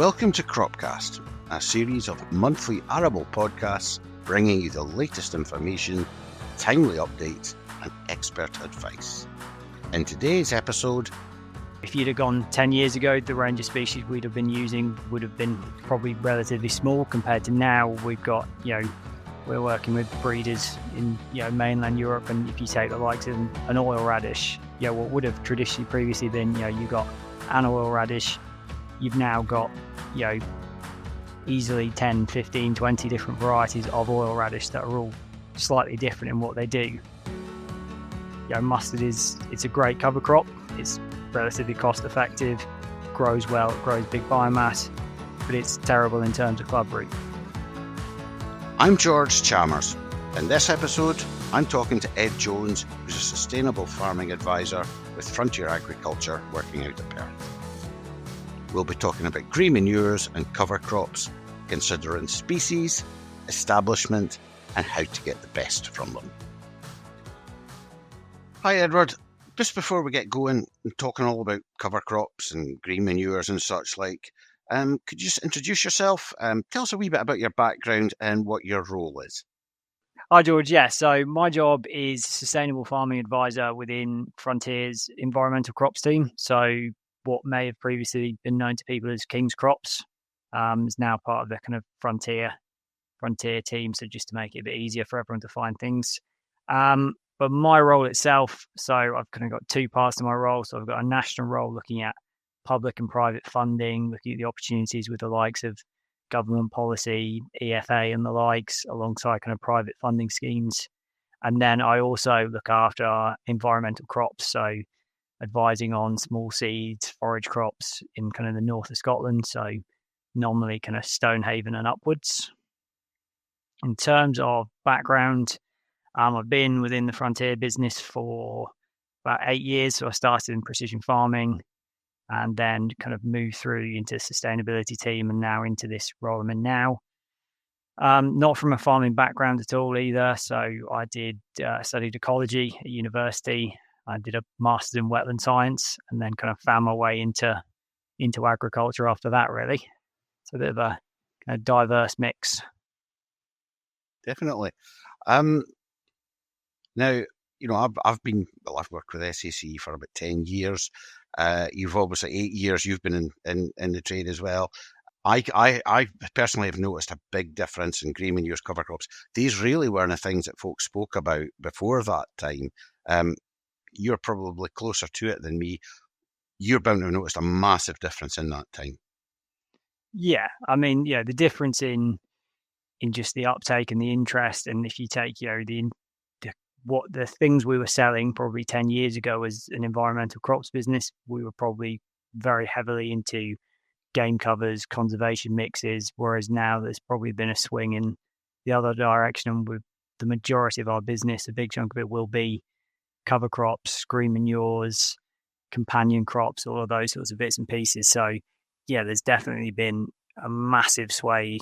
Welcome to CropCast, a series of monthly arable podcasts bringing you the latest information, timely updates, and expert advice. In today's episode, if you'd have gone 10 years ago, the range of species we'd have been using would have been probably relatively small compared to now. We've got, we're working with breeders in, mainland Europe, and if you take the likes of an oil radish, what would have traditionally previously been, you got an oil radish, you've now got, easily 10, 15, 20 different varieties of oil radish that are all slightly different in what they do. Mustard it's a great cover crop. It's relatively cost effective, grows well, it grows big biomass, but it's terrible in terms of club root. I'm George Chalmers. In this episode, I'm talking to Ed Jones, who's a sustainable farming advisor with Frontier Agriculture working out of Perth. We'll be talking about green manures and cover crops, considering species, establishment, and how to get the best from them. Hi Edward, just before we get going and talking all about cover crops and green manures and such like, could you just introduce yourself? Tell us a wee bit about your background and what your role is. Hi George, so my job is sustainable farming advisor within Frontier's environmental crops team. So what may have previously been known to people as King's Crops is now part of the kind of Frontier team. So just to make it a bit easier for everyone to find things. But my role itself, so I've kind of got two parts to my role. So I've got a national role looking at public and private funding, looking at the opportunities with the likes of government policy, EFA and the likes, alongside kind of private funding schemes. And then I also look after our environmental crops. So advising on small seeds, forage crops in kind of the north of Scotland. So normally kind of Stonehaven and upwards. In terms of background, I've been within the Frontier business for about 8 years. So I started in precision farming and then kind of moved through into sustainability team and now into this role I'm in now. Not from a farming background at all either. So I did studied ecology at university. I did a master's in wetland science and then kind of found my way into agriculture after that, really. So a bit of a kind of diverse mix. Definitely. Now, I've worked with SAC for about 10 years. You've obviously 8 years you've been in the trade as well. I personally have noticed a big difference in green manures, cover crops. These really weren't the things that folks spoke about before that time. You're probably closer to it than me. You're bound to have noticed a massive difference in that time. Yeah, I mean, the difference in just the uptake and the interest, and if you take, what the things we were selling probably 10 years ago as an environmental crops business, we were probably very heavily into game covers, conservation mixes, whereas now there's probably been a swing in the other direction, and with the majority of our business, a big chunk of it will be cover crops, green manures, companion crops, all of those sorts of bits and pieces. So there's definitely been a massive sway,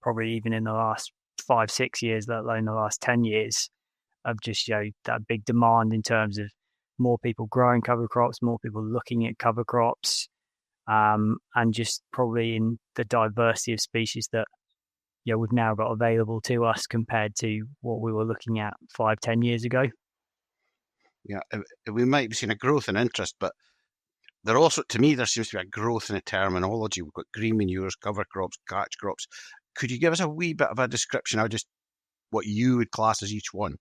probably even in the last 5-6 years, let alone the last 10 years, of just that big demand in terms of more people growing cover crops, more people looking at cover crops, and just probably in the diversity of species that we've now got available to us compared to what we were looking at 5-10 years ago. Yeah, we might be seeing a growth in interest, but there seems to be a growth in the terminology. We've got green manures, cover crops, catch crops. Could you give us a wee bit of a description of just what you would class as each one?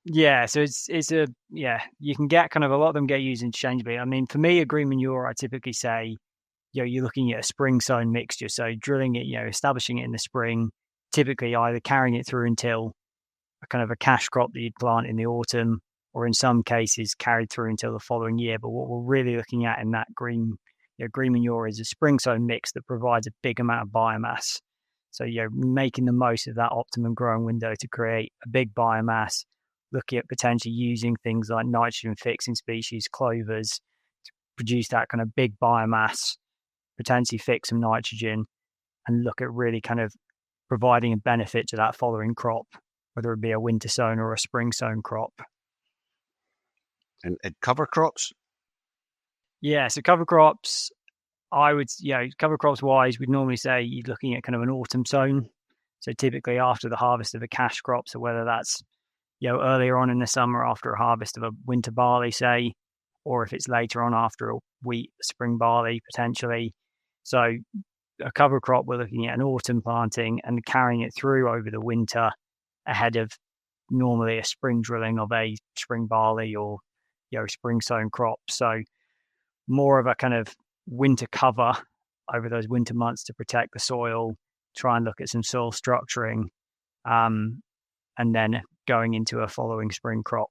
Yeah, so you can get kind of a lot of them get used interchangeably. I mean, for me, a green manure, I typically say, you're looking at a spring sown mixture. So drilling it, establishing it in the spring, typically either carrying it through until a kind of a cash crop that you'd plant in the autumn, or in some cases carried through until the following year. But what we're really looking at in that green manure is a spring sown mix that provides a big amount of biomass. So making the most of that optimum growing window to create a big biomass, looking at potentially using things like nitrogen fixing species, clovers, to produce that kind of big biomass, potentially fix some nitrogen, and look at really kind of providing a benefit to that following crop, whether it be a winter sown or a spring sown crop. And cover crops? Yeah, so cover crops, I would, cover crops wise, we'd normally say you're looking at kind of an autumn sown. So typically after the harvest of a cash crop, so whether that's, earlier on in the summer after a harvest of a winter barley, say, or if it's later on after a wheat, spring barley, potentially. So a cover crop, we're looking at an autumn planting and carrying it through over the winter ahead of normally a spring drilling of a spring barley or, spring sown crop. So more of a kind of winter cover over those winter months to protect the soil, try and look at some soil structuring, and then going into a following spring crop.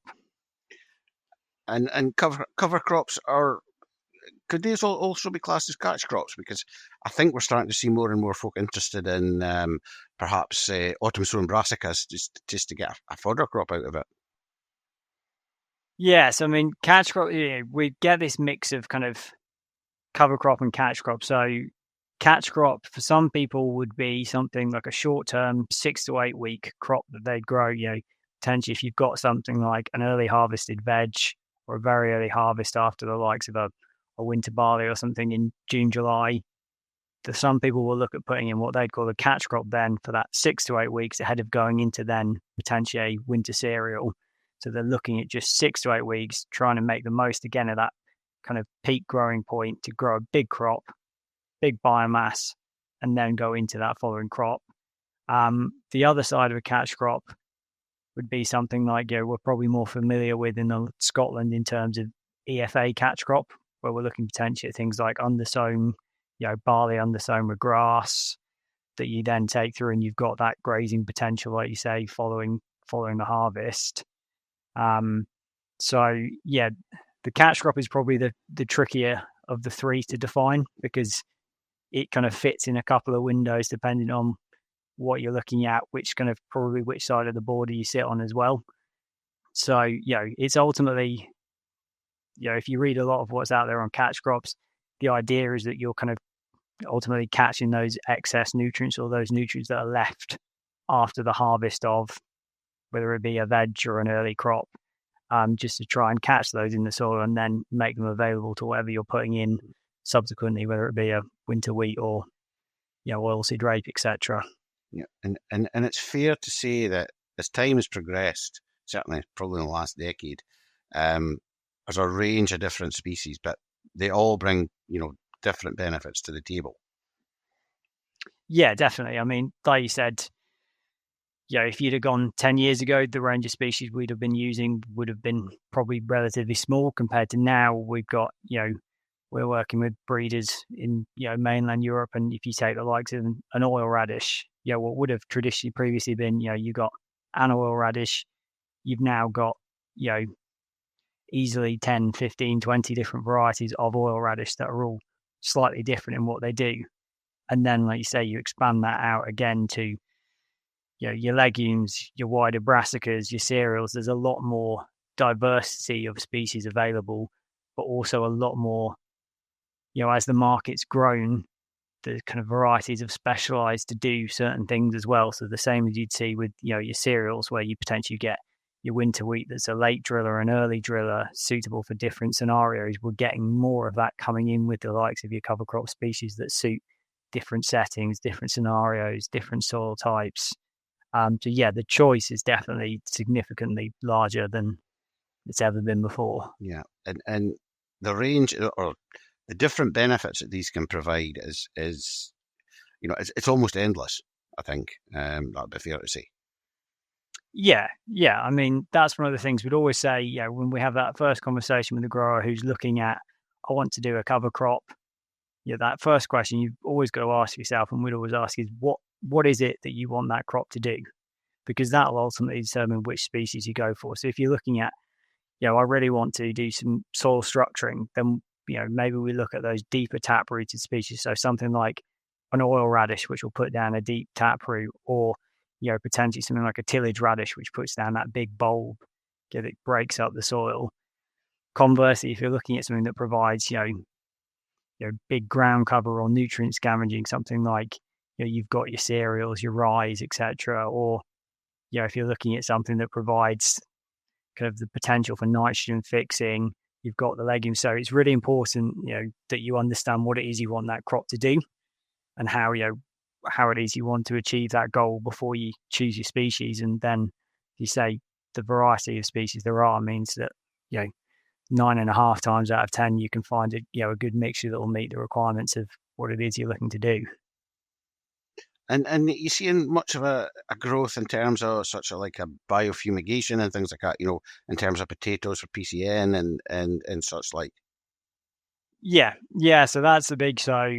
And cover crops could these also be classed as catch crops? Because I think we're starting to see more and more folk interested in perhaps autumn sown brassicas just to get a fodder crop out of it. Yes, I mean, catch crop, we get this mix of kind of cover crop and catch crop. So catch crop for some people would be something like a short-term 6 to 8 week crop that they'd grow. Potentially if you've got something like an early harvested veg or a very early harvest after the likes of a winter barley or something in June, July, some people will look at putting in what they'd call a catch crop then for that 6 to 8 weeks ahead of going into then potentially a winter cereal. So they're looking at just 6 to 8 weeks, trying to make the most again of that kind of peak growing point to grow a big crop, big biomass, and then go into that following crop. The other side of a catch crop would be something like we're probably more familiar with in Scotland in terms of EFA catch crop, where we're looking potentially at things like undersown, barley undersown with grass that you then take through, and you've got that grazing potential, like you say, following the harvest. So the catch crop is probably the trickier of the three to define because it kind of fits in a couple of windows depending on what you're looking at, which side of the border you sit on as well. So, it's ultimately, if you read a lot of what's out there on catch crops, the idea is that you're kind of ultimately catching those excess nutrients or those nutrients that are left after the harvest of whether it be a veg or an early crop, just to try and catch those in the soil and then make them available to whatever you're putting in subsequently, whether it be a winter wheat or oilseed rape, etc. Yeah, and it's fair to say that as time has progressed, certainly probably in the last decade, there's a range of different species, but they all bring different benefits to the table. Yeah, definitely. I mean, like you said, if you'd have gone 10 years ago, the range of species we'd have been using would have been probably relatively small compared to now. We've got, we're working with breeders in, mainland Europe. And if you take the likes of an oil radish, what would have traditionally previously been, you got an oil radish, you've now got, easily 10, 15, 20 different varieties of oil radish that are all slightly different in what they do. And then, like you say, you expand that out again to, your legumes, your wider brassicas, your cereals. There's a lot more diversity of species available, but also a lot more, as the market's grown, the kind of varieties have specialized to do certain things as well. So the same as you'd see with, your cereals, where you potentially get your winter wheat that's a late driller, an early driller, suitable for different scenarios. We're getting more of that coming in with the likes of your cover crop species that suit different settings, different scenarios, different soil types. So the choice is definitely significantly larger than it's ever been before. Yeah, and the range or the different benefits that these can provide is it's almost endless. I think that'd be fair to say. Yeah. I mean, that's one of the things we'd always say. When we have that first conversation with the grower who's looking at, I want to do a cover crop. That first question you've always got to ask yourself, and we'd always ask, is what is it that you want that crop to do? Because that'll ultimately determine which species you go for. So if you're looking at, I really want to do some soil structuring, then, maybe we look at those deeper tap-rooted species. So something like an oil radish, which will put down a deep taproot, or, potentially something like a tillage radish, which puts down that big bulb that breaks up the soil. Conversely, if you're looking at something that provides, big ground cover or nutrient scavenging, something like, you've got your cereals, your rye, etc., or if you're looking at something that provides kind of the potential for nitrogen fixing, you've got the legumes. So it's really important, that you understand what it is you want that crop to do and how it is you want to achieve that goal before you choose your species. And then you say the variety of species there are means that, 9.5 times out of 10, you can find a good mixture that will meet the requirements of what it is you're looking to do. And you seeing much of a growth in terms of like a biofumigation and things like that, in terms of potatoes for PCN and such like? Yeah. So that's the big. So,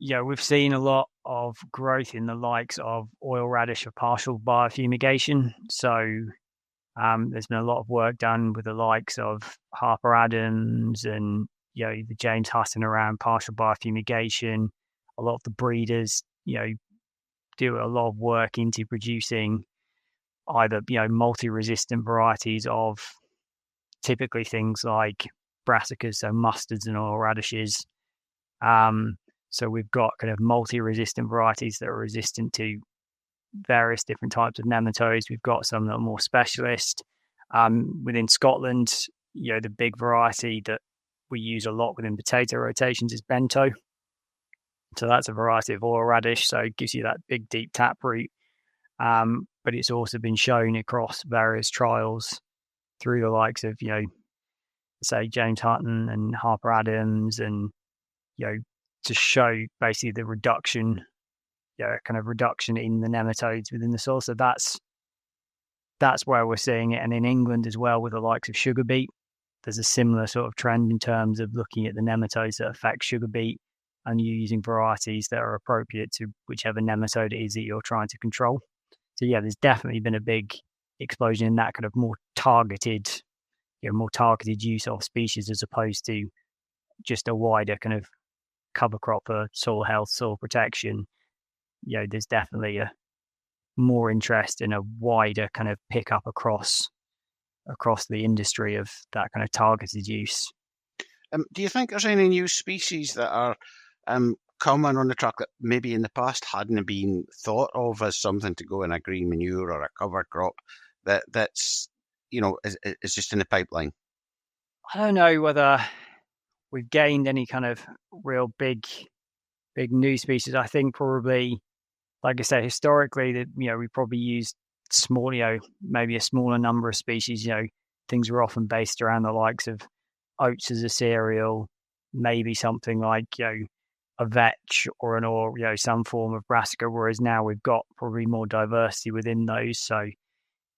we've seen a lot of growth in the likes of oil radish for partial biofumigation. So there's been a lot of work done with the likes of Harper Adams and, the James Hutton around partial biofumigation. A lot of the breeders, do a lot of work into producing either, multi-resistant varieties of typically things like brassicas, so mustards and oil radishes. So we've got kind of multi-resistant varieties that are resistant to various different types of nematodes. We've got some that are more specialist. Within Scotland, the big variety that we use a lot within potato rotations is bento. So that's a variety of oil radish. So it gives you that big, deep taproot. But it's also been shown across various trials through the likes of, say, James Hutton and Harper Adams, and, to show basically the reduction, kind of reduction in the nematodes within the soil. So that's where we're seeing it. And in England as well, with the likes of sugar beet, there's a similar sort of trend in terms of looking at the nematodes that affect sugar beet and you using varieties that are appropriate to whichever nematode it is that you're trying to control. So yeah, there's definitely been a big explosion in that kind of more targeted use of species as opposed to just a wider kind of cover crop for soil health, soil protection. There's definitely a more interest in a wider kind of pickup across the industry of that kind of targeted use. Do you think there's any new species that are coming on the track that maybe in the past hadn't been thought of as something to go in a green manure or a cover crop that's is just in the pipeline? I don't know whether we've gained any kind of real big new species. I think probably, like I say, historically that we probably used small, maybe a smaller number of species. Things were often based around the likes of oats as a cereal, maybe something like a vetch or some form of brassica. Whereas now we've got probably more diversity within those. So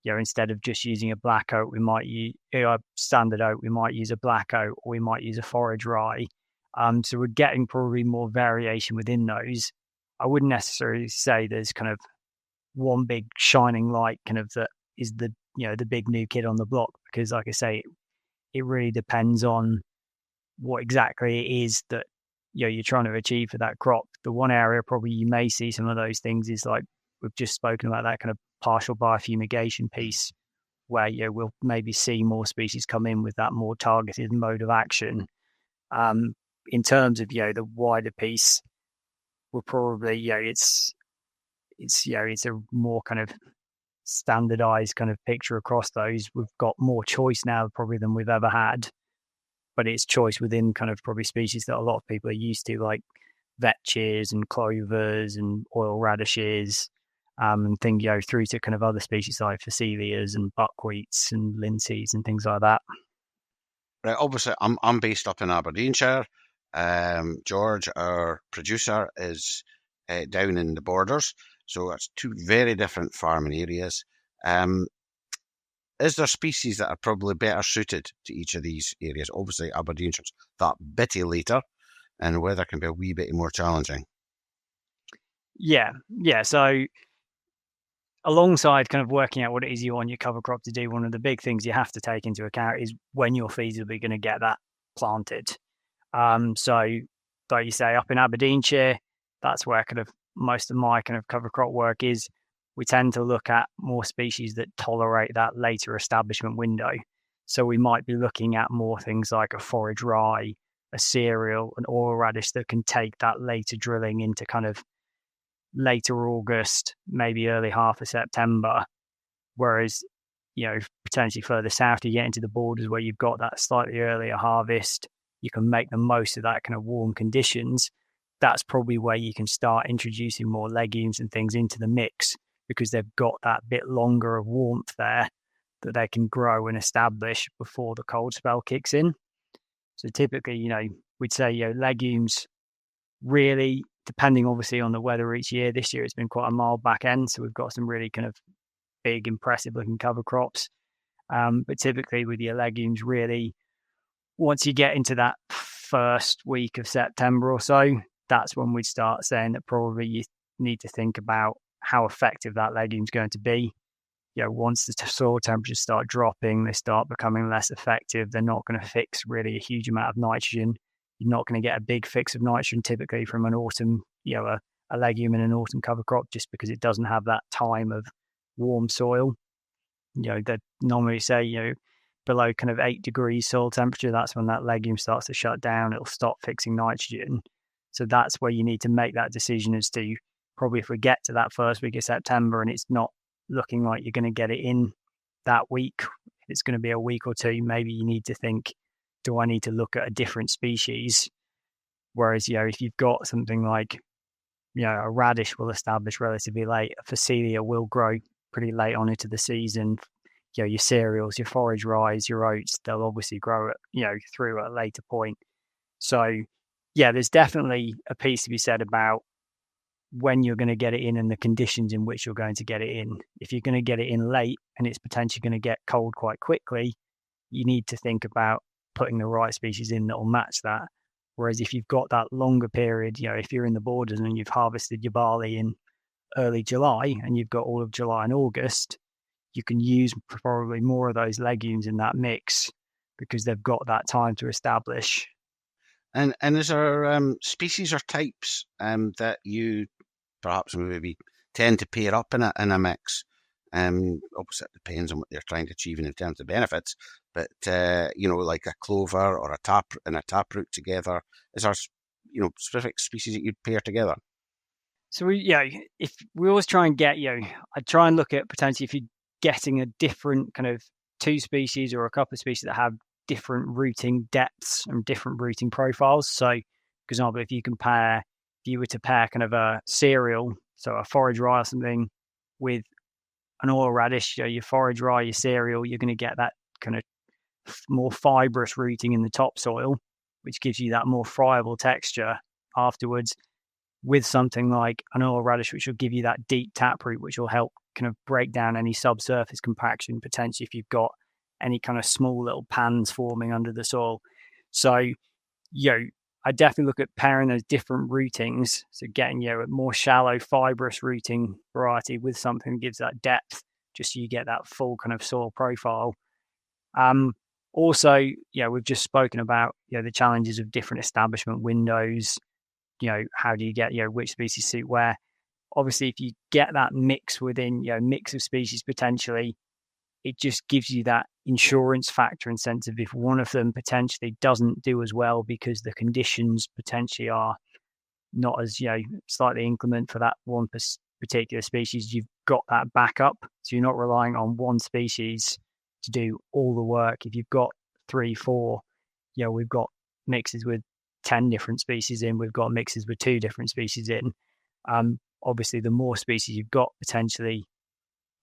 instead of just using a black oat, we might use a standard oat. We might use a black oat, or we might use a forage rye. So we're getting probably more variation within those. I wouldn't necessarily say there's kind of one big shining light kind of that is the big new kid on the block, because like I say, it really depends on what exactly it is that you're trying to achieve for that crop. The one area probably you may see some of those things is like we've just spoken about, that kind of partial biofumigation piece, where we'll maybe see more species come in with that more targeted mode of action. In terms of the wider piece, we're probably it's a more kind of standardized kind of picture across those. We've got more choice now probably than we've ever had, but it's choice within kind of probably species that a lot of people are used to, like vetches and clovers and oil radishes, and things through to kind of other species like phacelias and buckwheats and linseeds and things like that. Right, obviously I'm based up in Aberdeenshire. George, our producer, is down in the Borders, so it's two very different farming areas. Is there species that are probably better suited to each of these areas? Obviously Aberdeenshire's that bitty later, and weather can be a wee bit more challenging. Yeah. So alongside kind of working out what it is you want your cover crop to do, one of the big things you have to take into account is when you're feasibly going to get that planted. So like you say, up in Aberdeenshire, that's where kind of most of my kind of cover crop work is. We tend to look at more species that tolerate that later establishment window. So we might be looking at more things like a forage rye, a cereal, an oil radish that can take that later drilling into kind of later August, maybe early half of September. Whereas potentially further south, you get into the borders where you've got that slightly earlier harvest, you can make the most of that kind of warm conditions. That's probably where you can start introducing more legumes and things into the mix, because they've got that bit longer of warmth there that they can grow and establish before the cold spell kicks in. So typically, we'd say, legumes really, depending obviously on the weather each year. This year it's been quite a mild back end, so we've got some really kind of big, impressive looking cover crops. But typically with your legumes, really, once you get into that first week of September or so, that's when we'd start saying that probably you need to think about how effective that legume's going to be. Once the soil temperatures start dropping, they start becoming less effective. They're not going to fix really a huge amount of nitrogen. You're not going to get a big fix of nitrogen typically from an autumn, a legume in an autumn cover crop, just because it doesn't have that time of warm soil. They normally say, below kind of 8 degrees soil temperature, that's when that legume starts to shut down. It'll stop fixing nitrogen. So that's where you need to make that decision as to, probably if we get to that first week of September and it's not looking like you're going to get it in that week, if it's going to be a week or two, maybe you need to think, do I need to look at a different species? Whereas, if you've got something like, a radish will establish relatively late, a phacelia will grow pretty late on into the season. Your cereals, your forage rye, your oats, they'll obviously grow through at a later point. So there's definitely a piece to be said about when you're going to get it in and the conditions in which you're going to get it in. If you're going to get it in late and it's potentially going to get cold quite quickly, you need to think about putting the right species in that will match that. Whereas if you've got that longer period, if you're in the borders and you've harvested your barley in early July and you've got all of July and August, you can use probably more of those legumes in that mix because they've got that time to establish. And is there species or types that you perhaps maybe tend to pair up in a mix? Obviously, it depends on what they're trying to achieve in terms of benefits. But like a clover or a taproot together, is there specific species that you'd pair together? So if we always try and get I try and look at potentially if you're getting a different kind of two species or a couple of species that have different rooting depths and different rooting profiles. So, for example, if you were to pair kind of a cereal, so a forage rye or something, with an oil radish, your forage rye, your cereal, you're going to get that kind of more fibrous rooting in the topsoil, which gives you that more friable texture afterwards. With something like an oil radish, which will give you that deep taproot, which will help kind of break down any subsurface compaction, potentially if you've got any kind of small little pans forming under the soil. So, I definitely look at pairing those different rootings. So getting, a more shallow fibrous rooting variety with something that gives that depth, just so you get that full kind of soil profile. Also, we've just spoken about, the challenges of different establishment windows. How do you get, which species suit where? Obviously, if you get that mix within, mix of species potentially, it just gives you that insurance factor and sense of if one of them potentially doesn't do as well because the conditions potentially are not as, slightly inclement for that one particular species, you've got that backup. So you're not relying on one species to do all the work. If you've got 3, 4, we've got mixes with 10 different species in, we've got mixes with 2 different species in. Obviously, the more species you've got, potentially,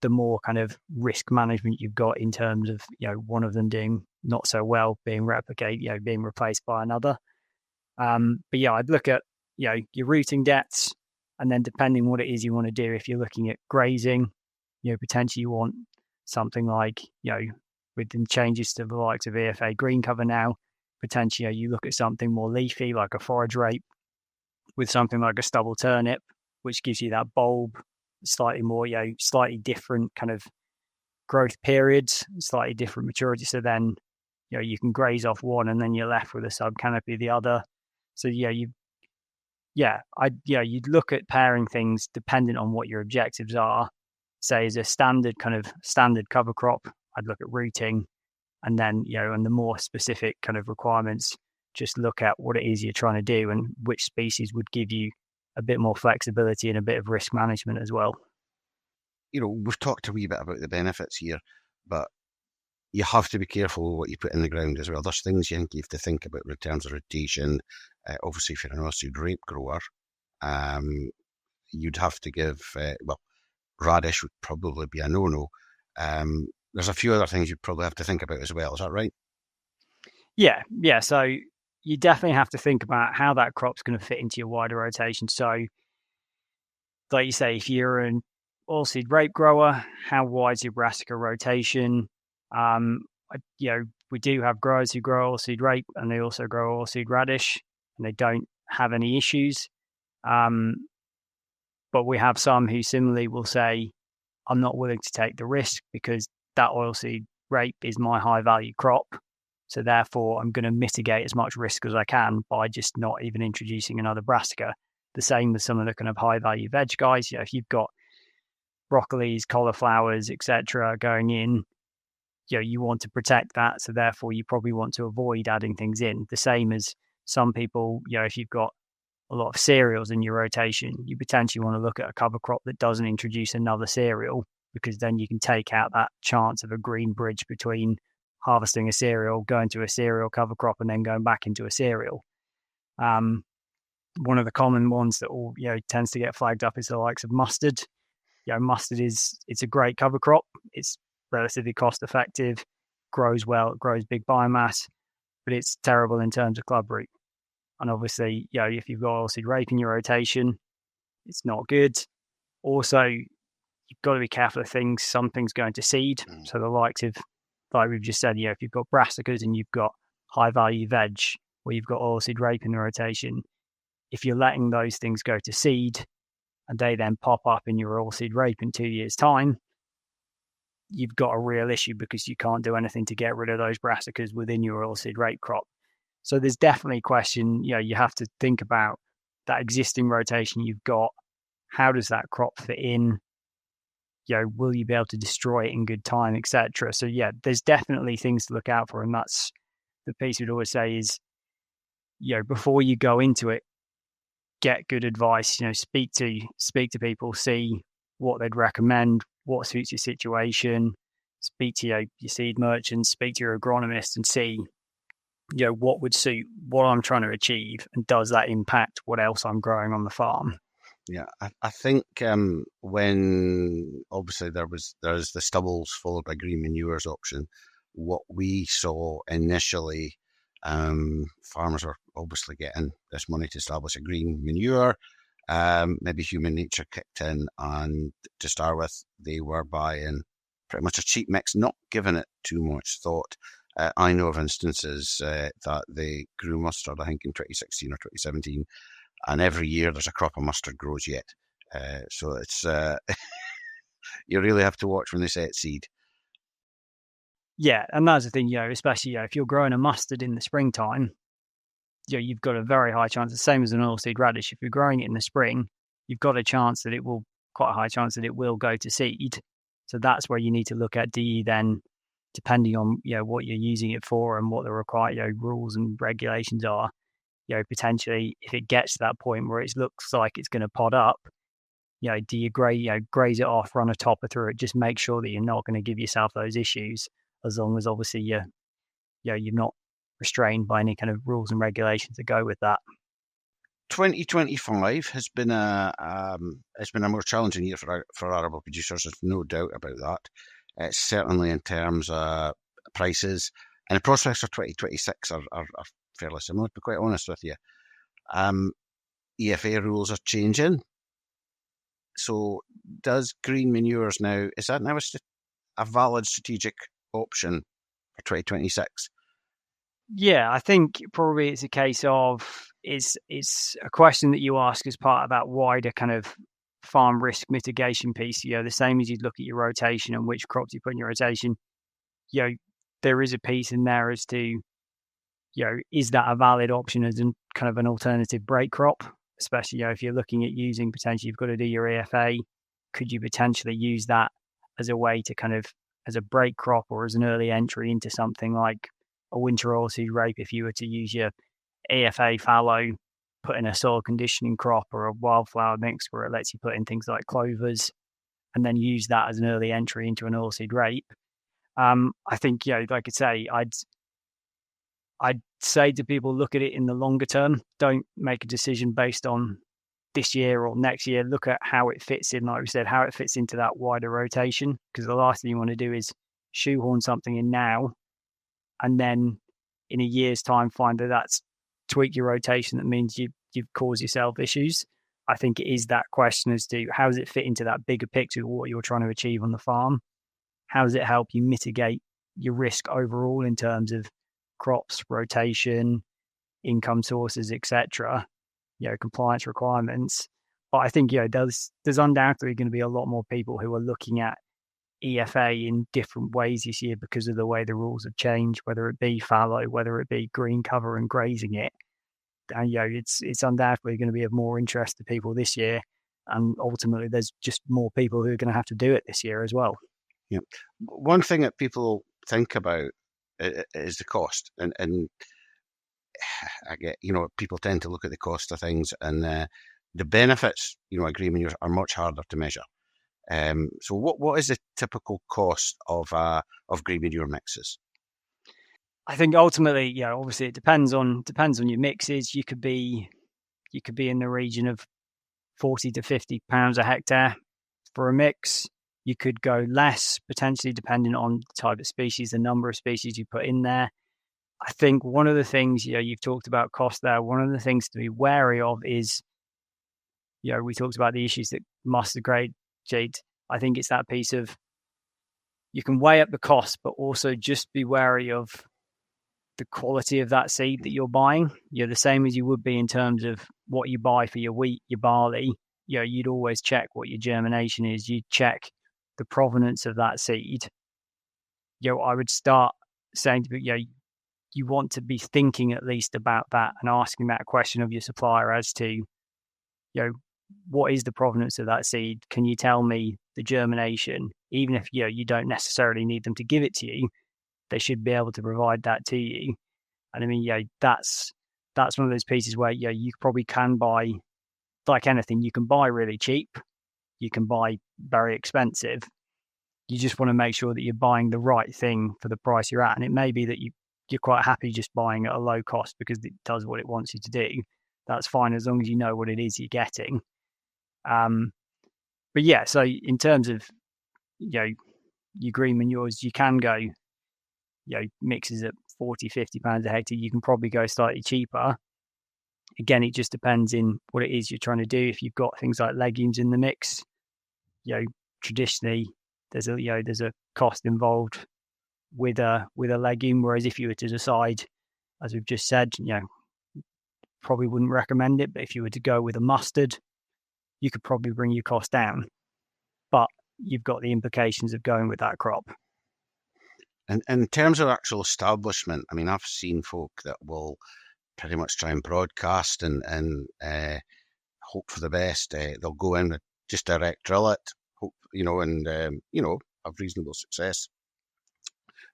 the more kind of risk management you've got in terms of, one of them doing not so well, being replicated, being replaced by another. But I'd look at, your rooting depths, and then depending what it is you want to do, if you're looking at grazing, potentially you want something like, with the changes to the likes of EFA green cover now, potentially you look at something more leafy like a forage rape with something like a stubble turnip, which gives you that bulb, slightly more, slightly different kind of growth periods, slightly different maturity. So then, you can graze off one and then you're left with a sub canopy the other. So you'd look at pairing things dependent on what your objectives are. Say as a standard cover crop, I'd look at rooting, and then, and the more specific kind of requirements, just look at what it is you're trying to do and which species would give you a bit more flexibility and a bit of risk management as well. We've talked a wee bit about the benefits here, but you have to be careful what you put in the ground as well. There's things you have to think about in terms of rotation. Obviously, if you're an oilseed rape grower, you'd have to give, radish would probably be a no-no. There's a few other things you'd probably have to think about as well. Is that right? Yeah. So you definitely have to think about how that crop's going to fit into your wider rotation. So, like you say, if you're an oilseed rape grower, how wide's your brassica rotation? We do have growers who grow oilseed rape and they also grow oilseed radish, and they don't have any issues. But we have some who similarly will say, I'm not willing to take the risk because that oilseed rape is my high value crop. So therefore, I'm going to mitigate as much risk as I can by just not even introducing another brassica. The same with some of the kind of high value veg guys. If you've got broccolis, cauliflowers, etc., going in, you want to protect that. So therefore, you probably want to avoid adding things in. The same as some people, if you've got a lot of cereals in your rotation, you potentially want to look at a cover crop that doesn't introduce another cereal, because then you can take out that chance of a green bridge between harvesting a cereal, going to a cereal cover crop, and then going back into a cereal. One of the common ones that tends to get flagged up is the likes of mustard. Mustard it's a great cover crop. It's relatively cost effective, grows well, it grows big biomass, but it's terrible in terms of club root. And obviously, if you've got oilseed rape in your rotation, it's not good. Also, you've got to be careful of things. Some things go into seed. So the likes of, like we've just said, if you've got brassicas and you've got high value veg, where you've got oilseed rape in the rotation, if you're letting those things go to seed and they then pop up in your oilseed rape in 2 years' time, you've got a real issue because you can't do anything to get rid of those brassicas within your oilseed rape crop. So there's definitely a question, you have to think about that existing rotation you've got. How does that crop fit in? Will you be able to destroy it in good time, etc.? So there's definitely things to look out for. And that's the piece we'd always say is, before you go into it, get good advice, speak to people, see what they'd recommend, what suits your situation, speak to your seed merchants, speak to your agronomist and see what would suit what I'm trying to achieve, and does that impact what else I'm growing on the farm? Yeah, I think when obviously there's the stubbles followed by green manures option, what we saw initially, farmers were obviously getting this money to establish a green manure. Maybe human nature kicked in, and to start with, they were buying pretty much a cheap mix, not giving it too much thought. I know of instances that they grew mustard, I think in 2016 or 2017, and every year there's a crop of mustard grows yet. So it's you really have to watch when they set seed. Yeah, and that's the thing, especially if you're growing a mustard in the springtime, you've got a very high chance, the same as an oilseed radish. If you're growing it in the spring, you've got a chance that quite a high chance that it will go to seed. So that's where you need to look at, do you then, depending on what you're using it for and what the required rules and regulations are, potentially if it gets to that point where it looks like it's going to pod up, do you graze it off, run a topper through it, just make sure that you're not going to give yourself those issues, as long as obviously you're not restrained by any kind of rules and regulations that go with that. 2025 has been a more challenging year for arable producers. There's no doubt about that. Certainly in terms of prices, and the prospects for 2026 are fairly similar, to be quite honest with you. EFA rules are changing. So does green manures now, is that now a valid strategic option for 2026? Yeah, I think probably it's a case of, it's a question that you ask as part of that wider kind of farm risk mitigation piece. The same as you'd look at your rotation and which crops you put in your rotation, there is a piece in there as to, is that a valid option as kind of an alternative break crop? Especially, if you're looking at using, potentially you've got to do your EFA, could you potentially use that as a way to kind of, as a break crop or as an early entry into something like a winter oilseed rape, if you were to use your EFA fallow, put in a soil conditioning crop or a wildflower mix where it lets you put in things like clovers, and then use that as an early entry into an oilseed rape. I think, like I say, I'd say to people, look at it in the longer term. Don't make a decision based on this year or next year. Look at how it fits in, like we said, how it fits into that wider rotation. Because the last thing you want to do is shoehorn something in now, and then in a year's time find that that's tweak your rotation. That means you've caused yourself issues. I think it is that question as to how does it fit into that bigger picture of what you're trying to achieve on the farm? How does it help you mitigate your risk overall in terms of crops, rotation, income sources, etc., compliance requirements? But I think, there's undoubtedly going to be a lot more people who are looking at EFA in different ways this year because of the way the rules have changed, whether it be fallow, whether it be green cover and grazing it. And, it's undoubtedly going to be of more interest to people this year. And ultimately, there's just more people who are going to have to do it this year as well. Yeah. One thing that people think about is the cost. And I get, people tend to look at the cost of things, and the benefits, green manure are much harder to measure. So what is the typical cost of green manure mixes? I think ultimately, obviously it depends on your mixes. You could be in the region of £40 to £50 a hectare for a mix. You could go less, potentially, depending on the type of species, the number of species you put in there. I think one of the things, you've talked about cost there. One of the things to be wary of is, we talked about the issues that must degrade. I think it's that piece of, you can weigh up the cost, but also just be wary of the quality of that seed that you're buying. The same as you would be in terms of what you buy for your wheat, your barley. You'd always check what your germination is. You'd check the provenance of that seed. I would start saying to people, you want to be thinking at least about that and asking that question of your supplier as to, what is the provenance of that seed? Can you tell me the germination? Even if you don't necessarily need them to give it to you, they should be able to provide that to you. And I mean, that's one of those pieces where you probably can buy, like anything, you can buy really cheap, you can buy very expensive. You just want to make sure that you're buying the right thing for the price you're at. And it may be that you're quite happy just buying at a low cost because it does what it wants you to do. That's fine as long as you know what it is you're getting. But yeah, so in terms of your green manures, you can go mixes at £40-50 a hectare. You can probably go slightly cheaper. Again, it just depends in what it is you're trying to do. If you've got things like legumes in the mix, traditionally there's a cost involved with a legume. Whereas if you were to decide, as we've just said, probably wouldn't recommend it. But if you were to go with a mustard, you could probably bring your cost down. But you've got the implications of going with that crop. And in terms of actual establishment, I mean, I've seen folk that will pretty much try and broadcast and hope for the best. They'll go in, just direct drill it, hope, and have reasonable success.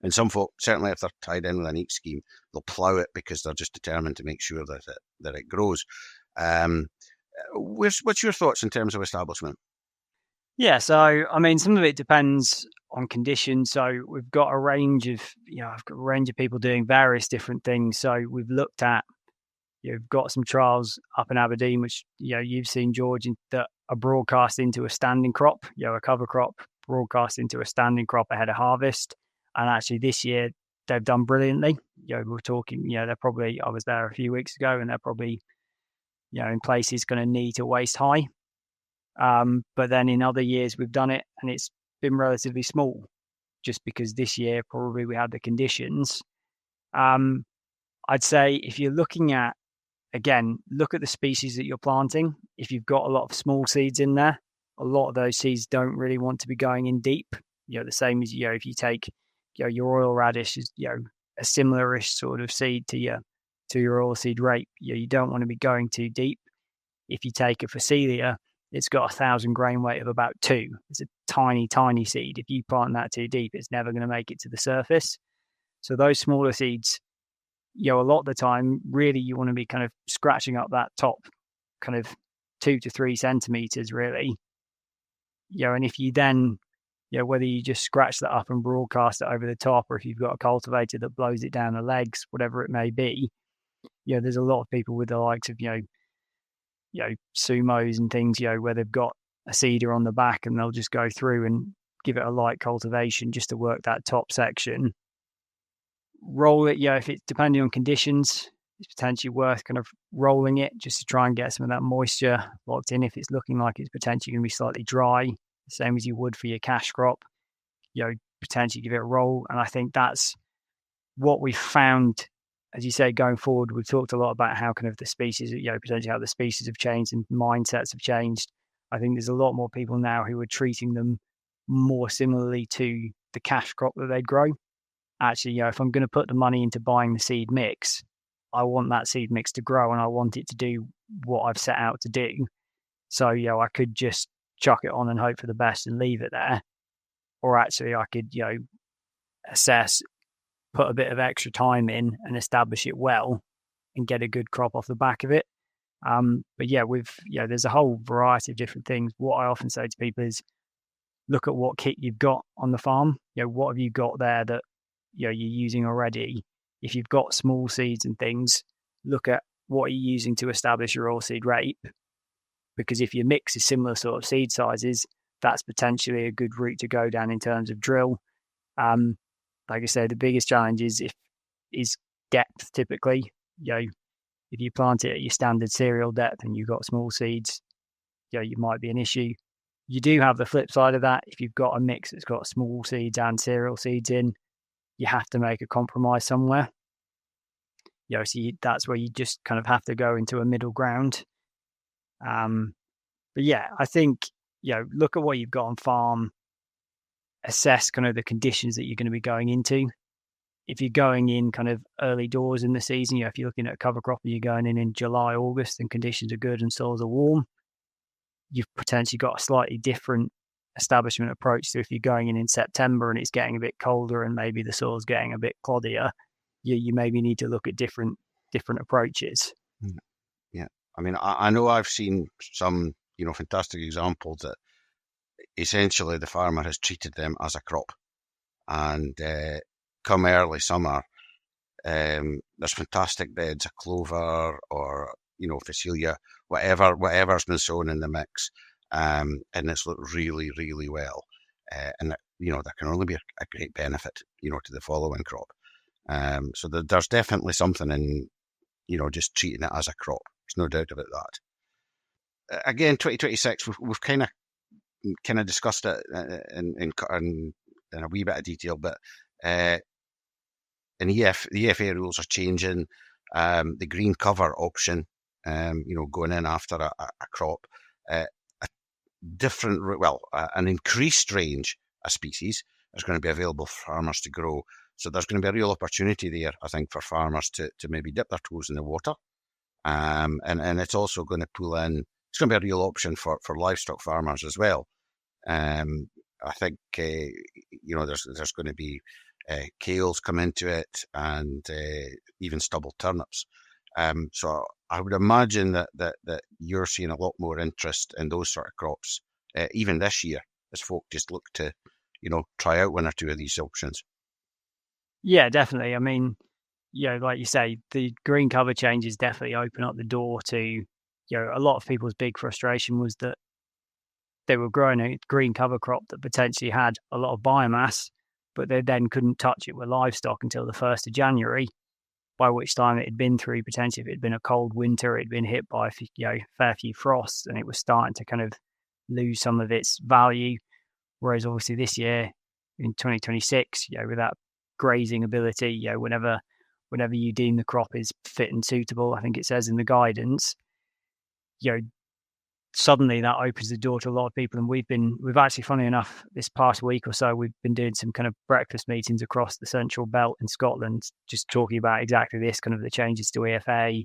And some folk, certainly if they're tied in with an EAT scheme, they'll plough it because they're just determined to make sure that it grows. What's your thoughts in terms of establishment? Yeah, so I mean, some of it depends on conditions. So we've got a range of, I've got a range of people doing various different things. So we've looked at, you've got some trials up in Aberdeen, which you've seen, George, that are broadcast into a standing crop, a cover crop broadcast into a standing crop ahead of harvest. And actually this year they've done brilliantly. We're talking, they're probably, I was there a few weeks ago, and they're probably, in places going to need to waist high. But then in other years we've done it and it's been relatively small, just because this year probably we had the conditions. I'd say if you're looking at, again, look at the species that you're planting. If you've got a lot of small seeds in there, a lot of those seeds don't really want to be going in deep. The same as, if you take, your oil radish is, a similar-ish sort of seed to your oilseed rape. You don't want to be going too deep. If you take a Phacelia, it's got 1,000 grain weight of about 2. It's a tiny, tiny seed. If you plant that too deep, it's never going to make it to the surface. So those smaller seeds, a lot of the time, really you want to be kind of scratching up that top kind of 2 to 3 centimeters, really. And if you then whether you just scratch that up and broadcast it over the top, or if you've got a cultivator that blows it down the legs, whatever it may be, there's a lot of people with the likes of, sumos and things, where they've got a seeder on the back and they'll just go through and give it a light cultivation just to work that top section. Roll it, if it's depending on conditions, it's potentially worth kind of rolling it just to try and get some of that moisture locked in. If it's looking like it's potentially going to be slightly dry, the same as you would for your cash crop, potentially give it a roll. And I think that's what we've found, as you say, going forward. We've talked a lot about how kind of the species, potentially how the species have changed and mindsets have changed. I think there's a lot more people now who are treating them more similarly to the cash crop that they'd grow. Actually, if I'm going to put the money into buying the seed mix, I want that seed mix to grow and I want it to do what I've set out to do. So, I could just chuck it on and hope for the best and leave it there. Or actually I could, assess, put a bit of extra time in and establish it well and get a good crop off the back of it. But there's a whole variety of different things. What I often say to people is look at what kit you've got on the farm. What have you got there that you're using already? If you've got small seeds and things, look at what you're using to establish your oilseed rape. Because if your mix is similar sort of seed sizes, that's potentially a good route to go down in terms of drill. Like I say, the biggest challenge is depth typically. If you plant it at your standard cereal depth and you've got small seeds, you might be an issue. You do have the flip side of that. If you've got a mix that's got small seeds and cereal seeds in, you have to make a compromise somewhere. That's where you just kind of have to go into a middle ground. But I think, look at what you've got on farm, assess kind of the conditions that you're going to be going into. If you're going in kind of early doors in the season, if you're looking at a cover crop and you're going in July, August, and conditions are good and soils are warm, you've potentially got a slightly different establishment approach to if you're going in September and it's getting a bit colder and maybe the soil's getting a bit cloddier. You maybe need to look at different approaches. Yeah, I mean, I know I've seen some fantastic examples that essentially the farmer has treated them as a crop, and come early summer, there's fantastic beds of clover or Phacelia, whatever's been sown in the mix. And it's looked really, really well. And there can only be a great benefit, to the following crop. So there's definitely something in, just treating it as a crop. There's no doubt about that. Again, 2026, we've kind of discussed it in a wee bit of detail, but the EFA rules are changing. The green cover option, going in after a crop. An increased range of species is going to be available for farmers to grow. So there's going to be a real opportunity there, I think, for farmers to maybe dip their toes in the water. And it's also going to pull in, it's going to be a real option for livestock farmers as well. I think, there's going to be kales come into it and even stubble turnips. So I would imagine that you're seeing a lot more interest in those sort of crops, even this year, as folk just look to, try out one or two of these options. Yeah, definitely. I mean, like you say, the green cover changes definitely open up the door to, a lot of people's big frustration was that they were growing a green cover crop that potentially had a lot of biomass, but they then couldn't touch it with livestock until the 1st of January. By which time it had been through, potentially if it had been a cold winter, it had been hit by fair few frosts and it was starting to kind of lose some of its value. Whereas obviously this year in 2026, with that grazing ability, whenever you deem the crop is fit and suitable, I think it says in the guidance, suddenly that opens the door to a lot of people. And we've actually, funny enough, this past week or so, we've been doing some kind of breakfast meetings across the central belt in Scotland, just talking about exactly this, kind of the changes to EFA.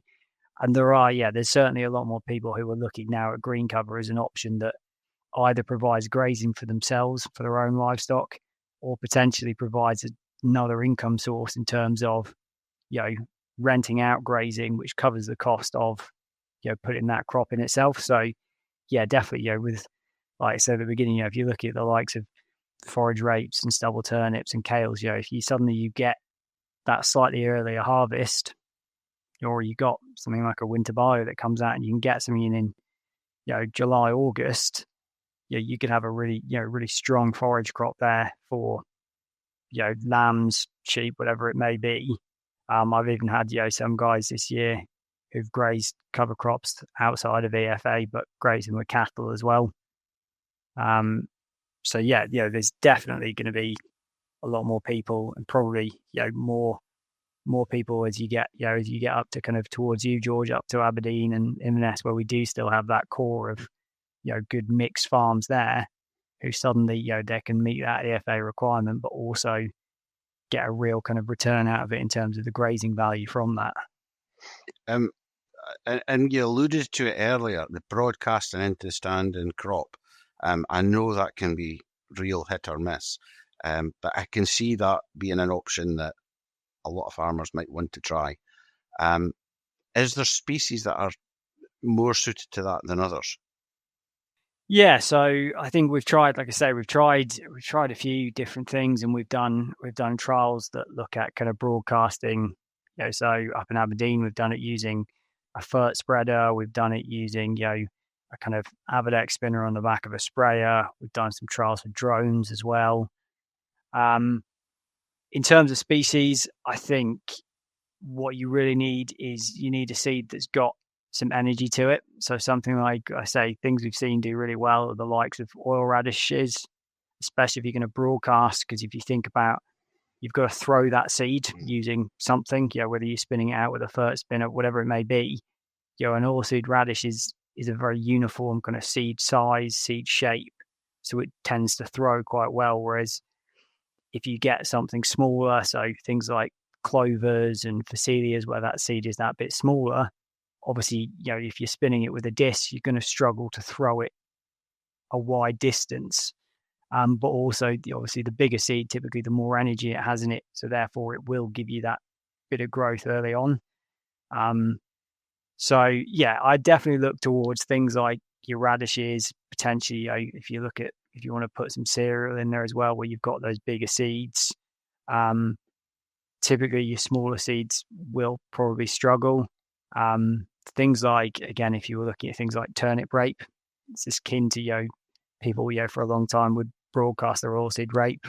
And there's certainly a lot more people who are looking now at green cover as an option that either provides grazing for themselves, for their own livestock, or potentially provides another income source in terms of, renting out grazing, which covers the cost of, putting that crop in itself. So, yeah, definitely, with, like I said at the beginning, if you look at the likes of forage rapes and stubble turnips and kales, if you get that slightly earlier harvest, or you got something like a winter bio that comes out and you can get something in July, August, you could have a really strong forage crop there for lambs, sheep, whatever it may be. I've even had some guys this year who've grazed cover crops outside of EFA, but grazing with cattle as well. So there's definitely going to be a lot more people, and probably more people as you get up to kind of towards you, George, up to Aberdeen and Inverness, where we do still have that core of good mixed farms there, who suddenly they can meet that EFA requirement, but also get a real kind of return out of it in terms of the grazing value from that. And you alluded to it earlier, the broadcasting into the stand and crop. I know that can be real hit or miss, but I can see that being an option that a lot of farmers might want to try. Is there species that are more suited to that than others? Yeah, so I think we've tried, like I say, we've tried a few different things, and we've done trials that look at kind of broadcasting. So up in Aberdeen, we've done it using a fert spreader. We've done it using a kind of Avadex spinner on the back of a sprayer. We've done some trials with drones as well. In terms of species, I think what you really need is you need a seed that's got some energy to it. So something like, I say, things we've seen do really well are the likes of oil radishes, especially if you're going to broadcast, because if you think about, you've got to throw that seed using something, whether you're spinning it out with a fert spinner, whatever it may be. An oilseed radish is a very uniform kind of seed size, seed shape, so it tends to throw quite well. Whereas if you get something smaller, so things like clovers and phacelias, where that seed is that bit smaller, obviously, if you're spinning it with a disc, you're going to struggle to throw it a wide distance. But also, obviously, the bigger seed, typically the more energy it has in it, so therefore it will give you that bit of growth early on. So I definitely look towards things like your radishes, potentially, if you want to put some cereal in there as well, where you've got those bigger seeds. Typically your smaller seeds will probably struggle. Things like, again, if you were looking at things like turnip rape, it's just kin to, people, for a long time would broadcast their oilseed rape,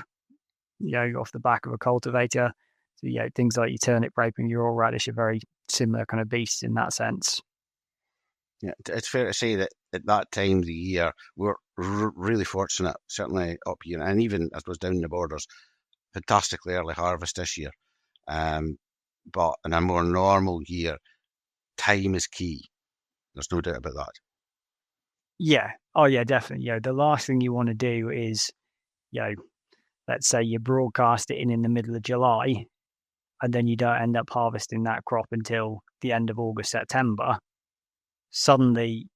off the back of a cultivator. So, things like your turnip rape and your oil radish are very similar kind of beasts in that sense. Yeah, it's fair to say that at that time of the year, we're really fortunate, certainly up here, and even, I suppose, down the borders, fantastically early harvest this year. But in a more normal year, time is key. There's no doubt about that. Yeah. Oh, yeah, definitely. The last thing you want to do is, let's say you broadcast it in the middle of July, and then you don't end up harvesting that crop until the end of August, September. Suddenly,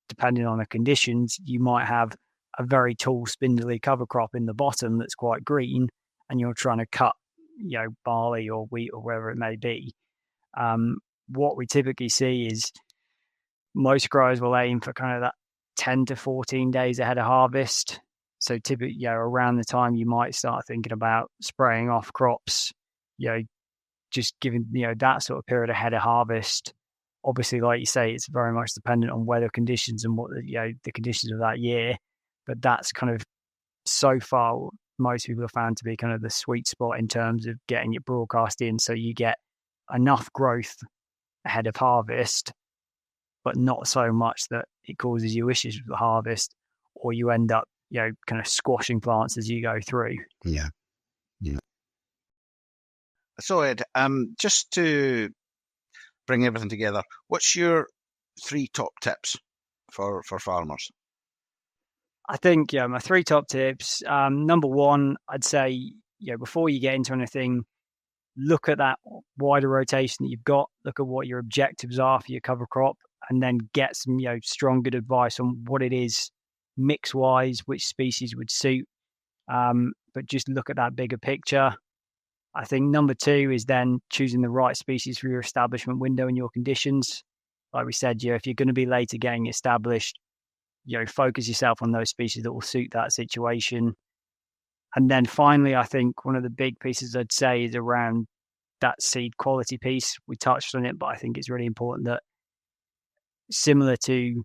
depending on the conditions, you might have a very tall, spindly cover crop in the bottom that's quite green, and you're trying to cut, barley or wheat or wherever it may be. What we typically see is most growers will aim for kind of that 10 to 14 days ahead of harvest. So typically, around the time you might start thinking about spraying off crops, just giving, that sort of period ahead of harvest. Obviously, like you say, it's very much dependent on weather conditions and what the conditions of that year. But that's kind of, so far, most people have found to be kind of the sweet spot in terms of getting it broadcast in, so you get enough growth ahead of harvest, but not so much that it causes you issues with the harvest, or you end up, kind of squashing plants as you go through. Yeah. So Ed, just to bring everything together, what's your 3 top tips for farmers? I think, my 3 top tips. Number 1, I'd say, before you get into anything, look at that wider rotation that you've got. Look at what your objectives are for your cover crop, and then get some, strong, good advice on what it is mix-wise, which species would suit. But just look at that bigger picture. I think number 2 is then choosing the right species for your establishment window and your conditions. Like we said, if you're going to be later getting established, focus yourself on those species that will suit that situation. And then finally, I think one of the big pieces I'd say is around that seed quality piece. We touched on it, but I think it's really important that, similar to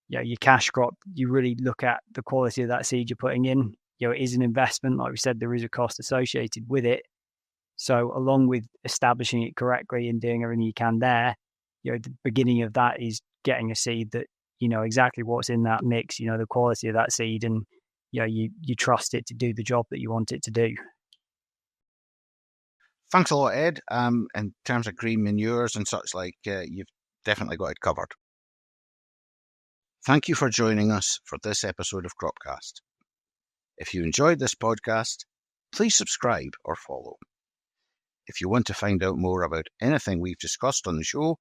your cash crop, you really look at the quality of that seed you're putting in. It is an investment. Like we said, there is a cost associated with it. So along with establishing it correctly and doing everything you can there, the beginning of that is getting a seed that exactly what's in that mix, the quality of that seed, and you trust it to do the job that you want it to do. Thanks a lot, Ed. In terms of green manures and such like, you've definitely got it covered. Thank you for joining us for this episode of CropCast. If you enjoyed this podcast, please subscribe or follow. If you want to find out more about anything we've discussed on the show,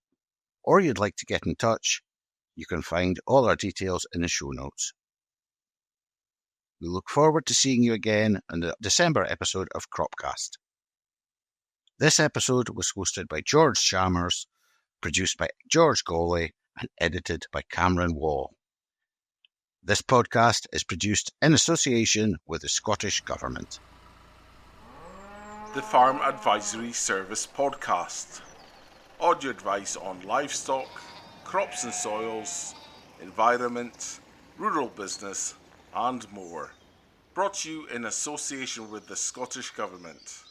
or you'd like to get in touch, you can find all our details in the show notes. We look forward to seeing you again in the December episode of CropCast. This episode was hosted by George Chalmers, produced by George Gauley, and edited by Cameron Waugh. This podcast is produced in association with the Scottish Government. The Farm Advisory Service Podcast. Audio advice on livestock, crops and soils, environment, rural business, and more. Brought to you in association with the Scottish Government.